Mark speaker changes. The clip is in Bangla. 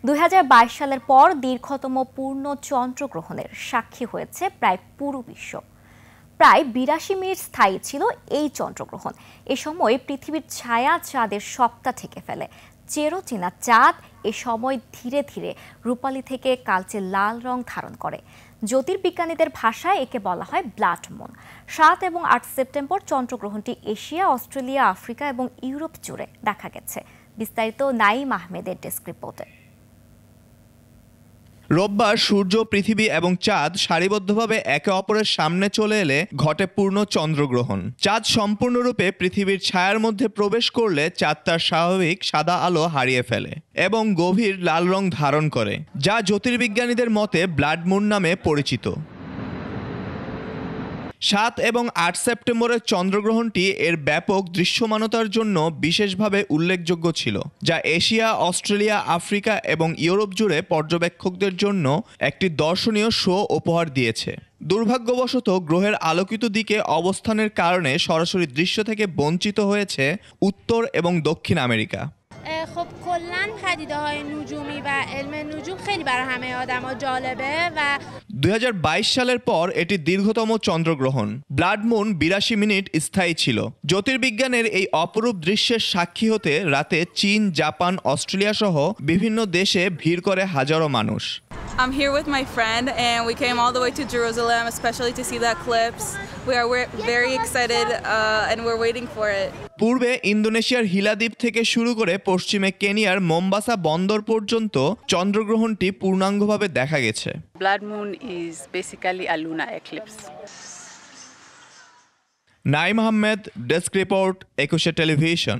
Speaker 1: 2022 সালের পর দীর্ঘতম পূর্ণ চন্দ্রগ্রহণের সাক্ষী হয়েছে প্রায় পুরো বিশ্ব। প্রায় 82 মিনিট স্থায়ী ছিল এই চন্দ্রগ্রহণ। এ সময় পৃথিবীর ছায়া চাঁদের সপ্তাহ থেকে ফেলে। চেনা চাঁদ এ সময় ধীরে ধীরে রূপালী থেকে কালচে লাল রং ধারণ করে। জ্যোতির্বিজ্ঞানীদের ভাষায় একে বলা হয় ব্লাড মুন। 7 এবং 8 সেপ্টেম্বর চন্দ্রগ্রহণটি এশিয়া, অস্ট্রেলিয়া, আফ্রিকা এবং ইউরোপ জুড়ে দেখা গেছে। বিস্তারিত নাঈম আহমেদের ডেস্ক রিপোর্টে।
Speaker 2: রোববার সূর্য, পৃথিবী এবং চাঁদ সারিবদ্ধভাবে একে অপরের সামনে চলে এলে ঘটে পূর্ণ চন্দ্রগ্রহণ। চাঁদ সম্পূর্ণরূপে পৃথিবীর ছায়ার মধ্যে প্রবেশ করলে চাঁদ তার স্বাভাবিক সাদা আলো হারিয়ে ফেলে এবং গভীর লাল রং ধারণ করে, যা জ্যোতির্বিজ্ঞানীদের মতে ব্লাড মুন নামে পরিচিত। 7 এবং 8 সেপ্টেম্বরের চন্দ্রগ্রহণটি এর ব্যাপক দৃশ্যমানতার জন্য বিশেষভাবে উল্লেখযোগ্য ছিল, যা এশিয়া, অস্ট্রেলিয়া, আফ্রিকা এবং ইউরোপ জুড়ে পর্যবেক্ষকদের জন্য একটি দর্শনীয় শো উপহার দিয়েছে। দুর্ভাগ্যবশত গ্রহের আলোকিত দিকে অবস্থানের কারণে সরাসরি দৃশ্য থেকে বঞ্চিত হয়েছে উত্তর এবং দক্ষিণ আমেরিকা।
Speaker 3: خب کلاً پدیده‌های نجومی و علم نجوم خیلی برای همه آدم‌ها جالبه و
Speaker 2: 2022 সালের পর এটি দীর্ঘতম চন্দ্রগ্রহণ। ব্লাড মুন 82 মিনিট স্থায়ী ছিল। জ্যোতির্বিজ্ঞানের এই অপরূপ দৃশ্যের সাক্ষী হতে রাতে চীন, জাপান, অস্ট্রেলিয়া সহ বিভিন্ন দেশে ভিড় করে হাজারো মানুষ।
Speaker 4: I'm here with my friend and we came all the way to Jerusalem especially to see the eclipse. We're very excited and we're waiting for it.
Speaker 2: পূর্বে ইন্দোনেশিয়ার হিলা দ্বীপ থেকে শুরু করে পশ্চিমে কেনিয়ার মোম্বাসা বন্দর পর্যন্ত চন্দ্রগ্রহণটি পূর্ণাঙ্গভাবে দেখা গেছে।
Speaker 5: Blood moon is basically a lunar eclipse.
Speaker 2: Naeem Ahmed, desk report, 21 television.